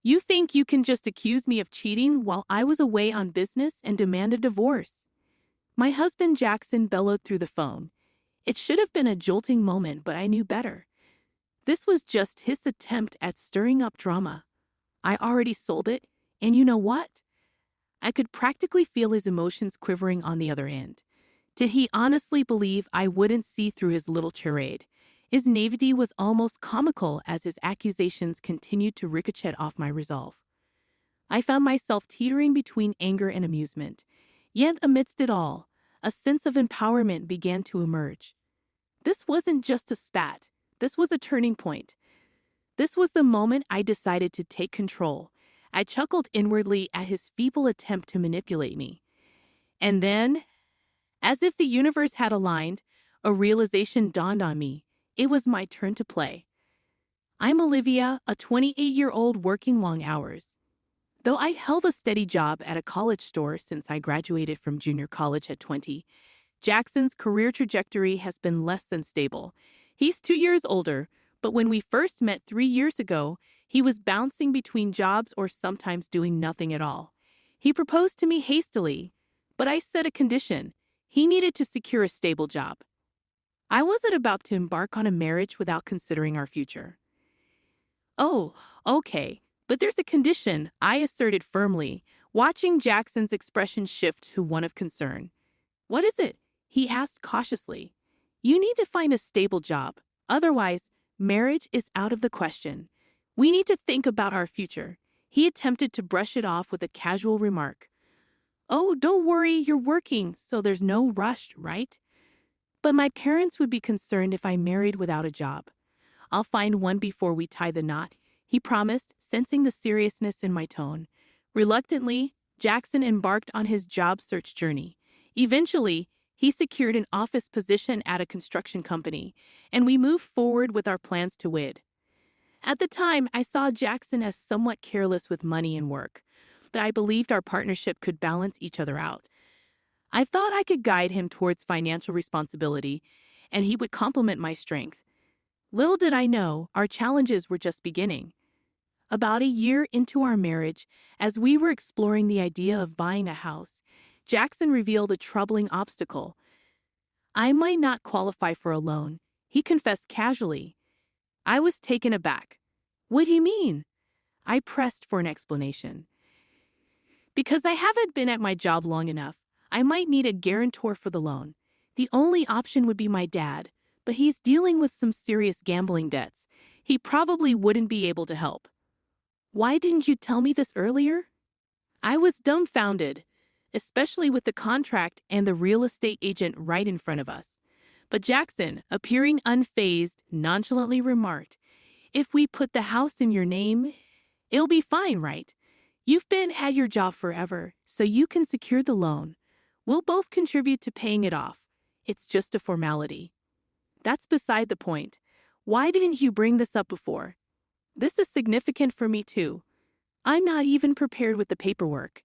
You think you can just accuse me of cheating while I was away on business and demand a divorce? My husband Jackson bellowed through the phone. It should have been a jolting moment, but I knew better. This was just his attempt at stirring up drama. I already sold it, and you know what? I could practically feel his emotions quivering on the other end. Did he honestly believe I wouldn't see through his little charade? His naivety was almost comical as his accusations continued to ricochet off my resolve. I found myself teetering between anger and amusement. Yet amidst it all, a sense of empowerment began to emerge. This wasn't just a spat. This was a turning point. This was the moment I decided to take control. I chuckled inwardly at his feeble attempt to manipulate me. And then, as if the universe had aligned, a realization dawned on me. It was my turn to play. I'm Olivia, a 28-year-old working long hours. Though I held a steady job at a college store since I graduated from junior college at 20, Jackson's career trajectory has been less than stable. He's 2 years older, but when we first met 3 years ago, he was bouncing between jobs or sometimes doing nothing at all. He proposed to me hastily, but I set a condition. He needed to secure a stable job. I wasn't about to embark on a marriage without considering our future. Oh, okay, but there's a condition, I asserted firmly, watching Jackson's expression shift to one of concern. What is it? He asked cautiously. You need to find a stable job. Otherwise, marriage is out of the question. We need to think about our future. He attempted to brush it off with a casual remark. Oh, don't worry, you're working, so there's no rush, right? But my parents would be concerned if I married without a job. I'll find one before we tie the knot, he promised, sensing the seriousness in my tone. Reluctantly, Jackson embarked on his job search journey. Eventually, he secured an office position at a construction company, and we moved forward with our plans to wed. At the time, I saw Jackson as somewhat careless with money and work, but I believed our partnership could balance each other out. I thought I could guide him towards financial responsibility, and he would complement my strength. Little did I know, our challenges were just beginning. About a year into our marriage, as we were exploring the idea of buying a house, Jackson revealed a troubling obstacle. I might not qualify for a loan, he confessed casually. I was taken aback. What do you mean? I pressed for an explanation. Because I haven't been at my job long enough, I might need a guarantor for the loan. The only option would be my dad, but he's dealing with some serious gambling debts. He probably wouldn't be able to help. Why didn't you tell me this earlier? I was dumbfounded, especially with the contract and the real estate agent right in front of us. But Jackson, appearing unfazed, nonchalantly remarked, If we put the house in your name, it'll be fine, right? You've been at your job forever, so you can secure the loan. We'll both contribute to paying it off. It's just a formality. That's beside the point. Why didn't you bring this up before? This is significant for me too. I'm not even prepared with the paperwork.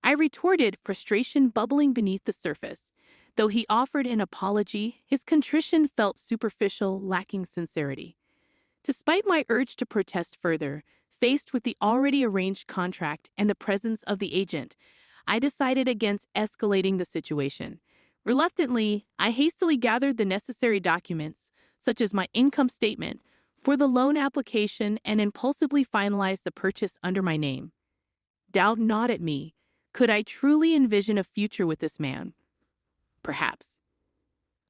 I retorted, frustration bubbling beneath the surface. Though he offered an apology, his contrition felt superficial, lacking sincerity. Despite my urge to protest further, faced with the already arranged contract and the presence of the agent, I decided against escalating the situation. Reluctantly, I hastily gathered the necessary documents, such as my income statement, for the loan application and impulsively finalized the purchase under my name. Doubt not at me. Could I truly envision a future with this man? Perhaps.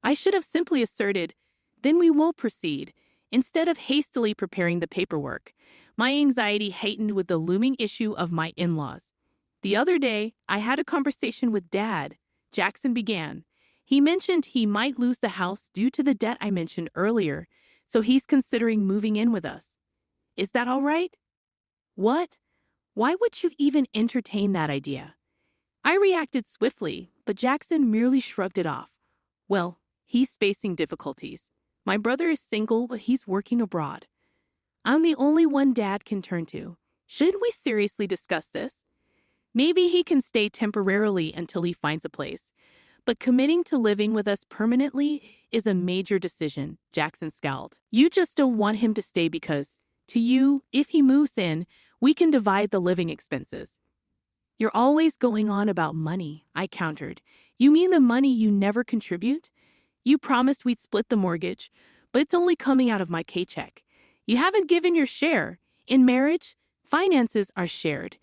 I should have simply asserted, then we won't proceed, instead of hastily preparing the paperwork. My anxiety heightened with the looming issue of my in-laws. The other day, I had a conversation with Dad. Jackson began. He mentioned he might lose the house due to the debt I mentioned earlier, so he's considering moving in with us. Is that all right? What? Why would you even entertain that idea? I reacted swiftly, but Jackson merely shrugged it off. Well, he's facing difficulties. My brother is single, but he's working abroad. I'm the only one Dad can turn to. Shouldn't we seriously discuss this? Maybe he can stay temporarily until he finds a place. But committing to living with us permanently is a major decision, Jackson scowled. You just don't want him to stay because, to you, if he moves in, We can divide the living expenses. You're always going on about money, I countered. You mean the money you never contribute? You promised we'd split the mortgage, but it's only coming out of my paycheck. You haven't given your share. In marriage, finances are shared.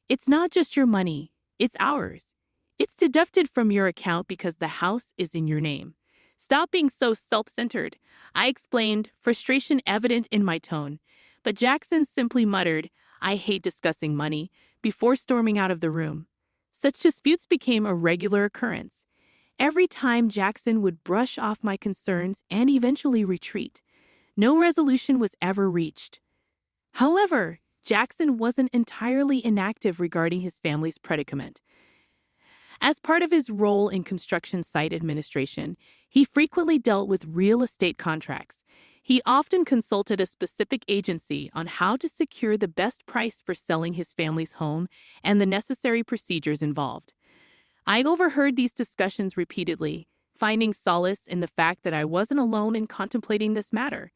It's not just your money, it's ours. It's deducted from your account because the house is in your name. Stop being so self-centered, I explained, frustration evident in my tone. But Jackson simply muttered, I hate discussing money, before storming out of the room. Such disputes became a regular occurrence. Every time Jackson would brush off my concerns and eventually retreat. No resolution was ever reached. However, Jackson wasn't entirely inactive regarding his family's predicament. As part of his role in construction site administration, he frequently dealt with real estate contracts. He often consulted a specific agency on how to secure the best price for selling his family's home and the necessary procedures involved. I overheard these discussions repeatedly, finding solace in the fact that I wasn't alone in contemplating this matter.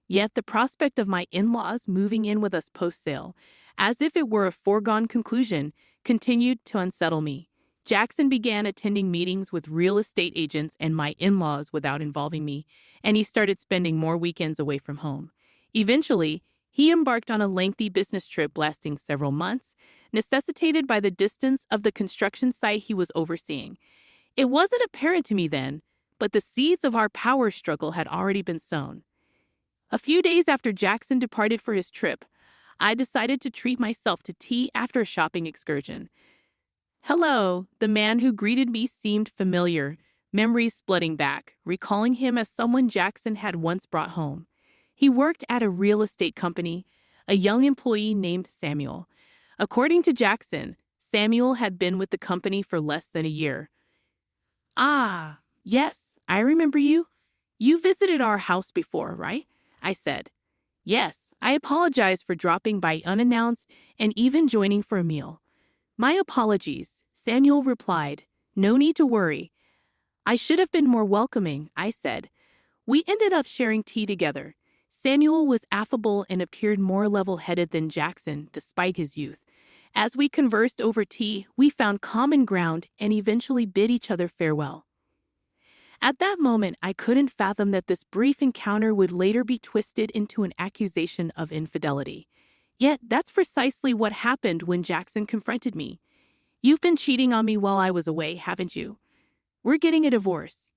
Yet the prospect of my in-laws moving in with us post-sale, as if it were a foregone conclusion, continued to unsettle me. Jackson began attending meetings with real estate agents and my in-laws without involving me, and he started spending more weekends away from home. Eventually, he embarked on a lengthy business trip lasting several months, necessitated by the distance of the construction site he was overseeing. It wasn't apparent to me then, but the seeds of our power struggle had already been sown. A few days after Jackson departed for his trip, I decided to treat myself to tea after a shopping excursion. Hello, the man who greeted me seemed familiar, memories flooding back, recalling him as someone Jackson had once brought home. He worked at a real estate company, a young employee named Samuel. According to Jackson, Samuel had been with the company for less than a year. Ah, yes, I remember you. You visited our house before, right? I said. Yes, I apologize for dropping by unannounced and even joining for a meal. My apologies, Samuel replied. No need to worry. I should have been more welcoming, I said. We ended up sharing tea together. Samuel was affable and appeared more level-headed than Jackson, despite his youth. As we conversed over tea, we found common ground and eventually bid each other farewell. At that moment, I couldn't fathom that this brief encounter would later be twisted into an accusation of infidelity. Yet, that's precisely what happened when Jackson confronted me. You've been cheating on me while I was away, haven't you? We're getting a divorce.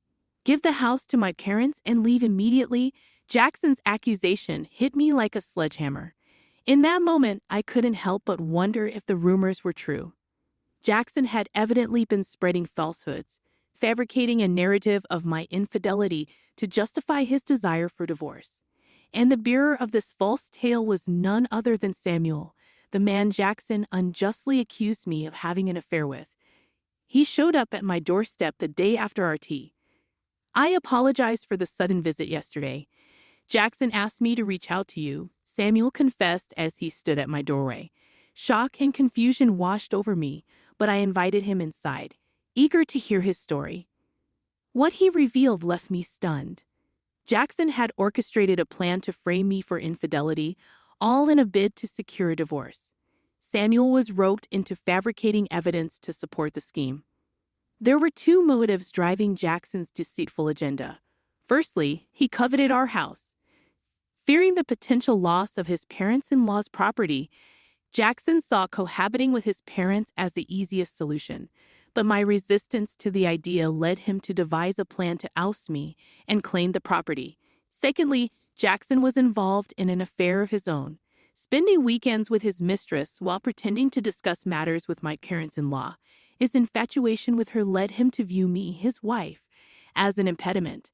Give the house to my parents and leave immediately. Jackson's accusation hit me like a sledgehammer. In that moment, I couldn't help but wonder if the rumors were true. Jackson had evidently been spreading falsehoods, fabricating a narrative of my infidelity to justify his desire for divorce. And the bearer of this false tale was none other than Samuel, the man Jackson unjustly accused me of having an affair with. He showed up at my doorstep the day after our tea. I apologized for the sudden visit yesterday. Jackson asked me to reach out to you, Samuel confessed as he stood at my doorway. Shock and confusion washed over me, but I invited him inside, eager to hear his story. What he revealed left me stunned. Jackson had orchestrated a plan to frame me for infidelity, all in a bid to secure a divorce. Samuel was roped into fabricating evidence to support the scheme. There were two motives driving Jackson's deceitful agenda. Firstly, he coveted our house. Fearing the potential loss of his parents-in-law's property, Jackson saw cohabiting with his parents as the easiest solution. But my resistance to the idea led him to devise a plan to oust me and claim the property. Secondly, Jackson was involved in an affair of his own, spending weekends with his mistress while pretending to discuss matters with my parents-in-law. His infatuation with her led him to view me, his wife, as an impediment.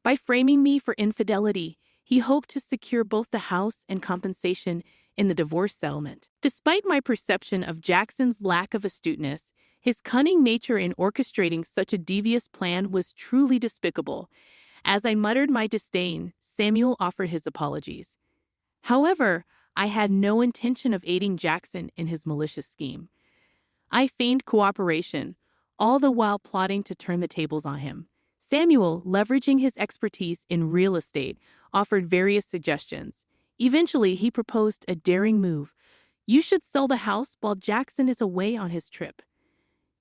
By framing me for infidelity, he hoped to secure both the house and compensation in the divorce settlement. Despite my perception of Jackson's lack of astuteness, his cunning nature in orchestrating such a devious plan was truly despicable. As I muttered my disdain, Samuel offered his apologies. However, I had no intention of aiding Jackson in his malicious scheme. I feigned cooperation, all the while plotting to turn the tables on him. Samuel, leveraging his expertise in real estate, offered various suggestions. Eventually, he proposed a daring move. You should sell the house while Jackson is away on his trip.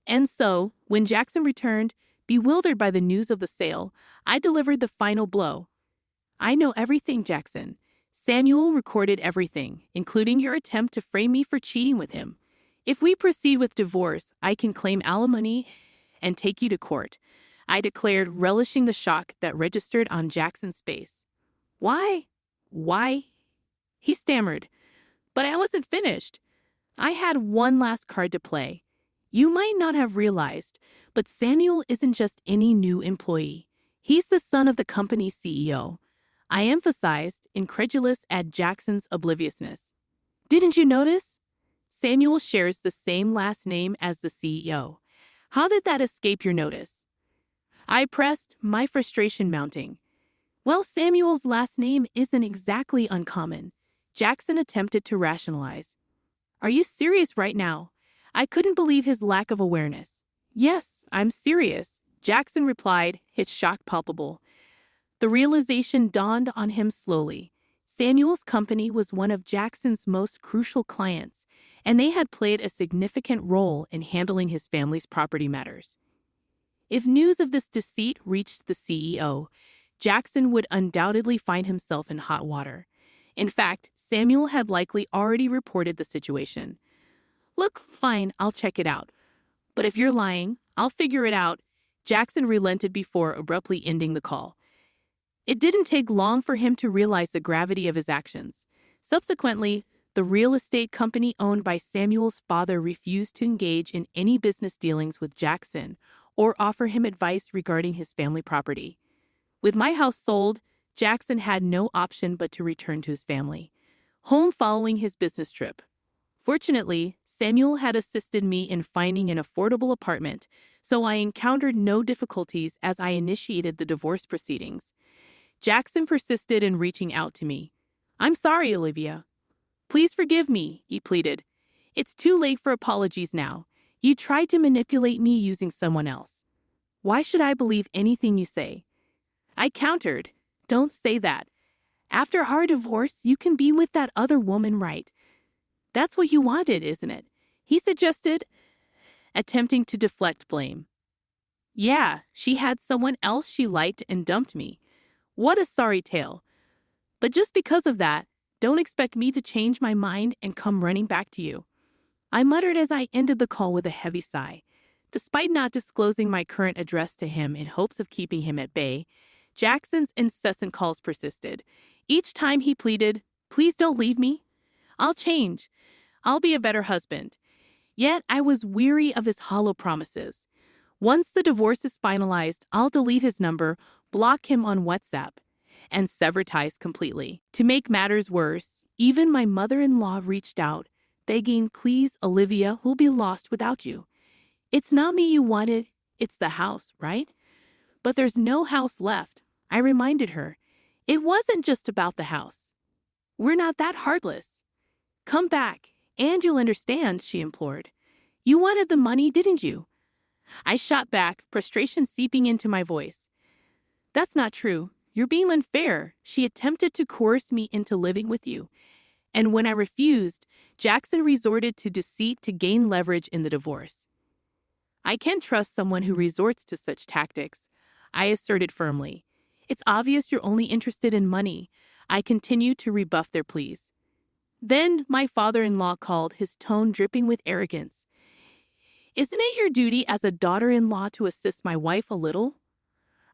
And so, when Jackson returned, bewildered by the news of the sale, I delivered the final blow. I know everything, Jackson. Samuel recorded everything, including your attempt to frame me for cheating with him. If we proceed with divorce, I can claim alimony and take you to court, I declared, relishing the shock that registered on Jackson's face. Why? Why? He stammered. But I wasn't finished. I had one last card to play. You might not have realized, but Samuel isn't just any new employee. He's the son of the company's CEO. I emphasized, incredulous at Jackson's obliviousness. Didn't you notice? Samuel shares the same last name as the CEO. How did that escape your notice? I pressed, my frustration mounting. Well, Samuel's last name isn't exactly uncommon. Jackson attempted to rationalize. Are you serious right now? I couldn't believe his lack of awareness. Yes, I'm serious, Jackson replied, his shock palpable. The realization dawned on him slowly. Samuel's company was one of Jackson's most crucial clients, and they had played a significant role in handling his family's property matters. If news of this deceit reached the CEO, Jackson would undoubtedly find himself in hot water. In fact, Samuel had likely already reported the situation. Look, fine, I'll check it out. But if you're lying, I'll figure it out, Jackson relented before abruptly ending the call. It didn't take long for him to realize the gravity of his actions. Subsequently, the real estate company owned by Samuel's father refused to engage in any business dealings with Jackson or offer him advice regarding his family property. With my house sold, Jackson had no option but to return to his family home following his business trip. Fortunately, Samuel had assisted me in finding an affordable apartment, so I encountered no difficulties as I initiated the divorce proceedings. Jackson persisted in reaching out to me. I'm sorry, Olivia. Please forgive me, he pleaded. It's too late for apologies now. You tried to manipulate me using someone else. Why should I believe anything you say? I countered. Don't say that. After our divorce, you can be with that other woman, right? That's what you wanted, isn't it? He suggested, attempting to deflect blame. Yeah, she had someone else she liked and dumped me. What a sorry tale. But just because of that, don't expect me to change my mind and come running back to you. I muttered as I ended the call with a heavy sigh. Despite not disclosing my current address to him in hopes of keeping him at bay, Jackson's incessant calls persisted. Each time he pleaded, please don't leave me. I'll change. I'll be a better husband. Yet I was weary of his hollow promises. Once the divorce is finalized, I'll delete his number, block him on WhatsApp, and sever ties completely. To make matters worse, even my mother-in-law reached out, begging, please, Olivia, we'll be lost without you. It's not me you wanted, it's the house, right? But there's no house left, I reminded her. It wasn't just about the house. We're not that heartless. Come back, and you'll understand, she implored. You wanted the money, didn't you? I shot back, frustration seeping into my voice. That's not true. You're being unfair. She attempted to coerce me into living with you. And when I refused, Jackson resorted to deceit to gain leverage in the divorce. I can't trust someone who resorts to such tactics, I asserted firmly. It's obvious you're only interested in money. I continued to rebuff their pleas. Then my father-in-law called, his tone dripping with arrogance. Isn't it your duty as a daughter-in-law to assist my wife a little?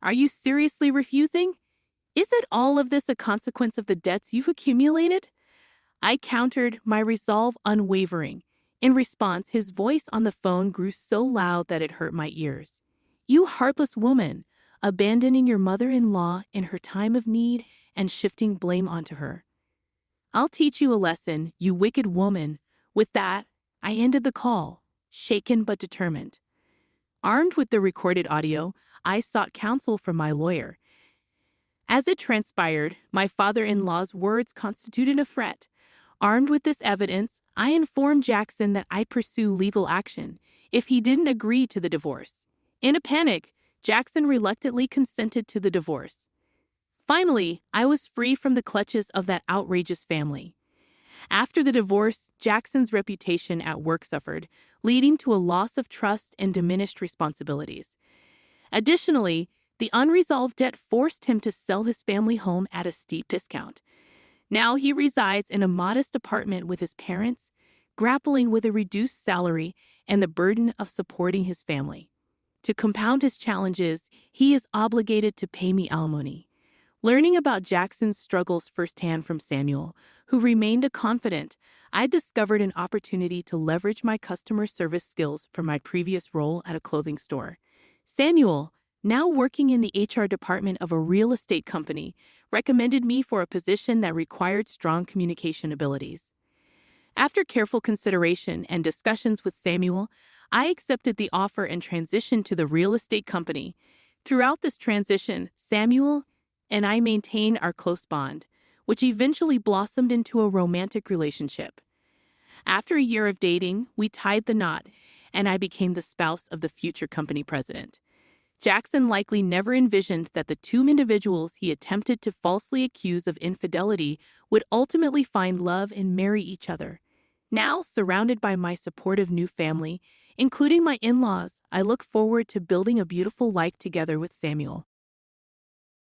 Are you seriously refusing? Isn't all of this a consequence of the debts you've accumulated? I countered, my resolve unwavering. In response, his voice on the phone grew so loud that it hurt my ears. You heartless woman, abandoning your mother-in-law in her time of need and shifting blame onto her. I'll teach you a lesson, you wicked woman. With that, I ended the call, shaken but determined. Armed with the recorded audio, I sought counsel from my lawyer. As it transpired, my father-in-law's words constituted a threat. Armed with this evidence, I informed Jackson that I'd pursue legal action if he didn't agree to the divorce. In a panic, Jackson reluctantly consented to the divorce. Finally, I was free from the clutches of that outrageous family. After the divorce, Jackson's reputation at work suffered, leading to a loss of trust and diminished responsibilities. Additionally, the unresolved debt forced him to sell his family home at a steep discount. Now he resides in a modest apartment with his parents, grappling with a reduced salary and the burden of supporting his family. To compound his challenges, he is obligated to pay me alimony. Learning about Jackson's struggles firsthand from Samuel, who remained a confidant, I discovered an opportunity to leverage my customer service skills from my previous role at a clothing store. Samuel, now working in the HR department of a real estate company, recommended me for a position that required strong communication abilities. After careful consideration and discussions with Samuel, I accepted the offer and transitioned to the real estate company. Throughout this transition, Samuel and I maintained our close bond, which eventually blossomed into a romantic relationship. After a year of dating, we tied the knot, and I became the spouse of the future company president. Jackson likely never envisioned that the two individuals he attempted to falsely accuse of infidelity would ultimately find love and marry each other. Now, surrounded by my supportive new family, including my in-laws, I look forward to building a beautiful life together with Samuel.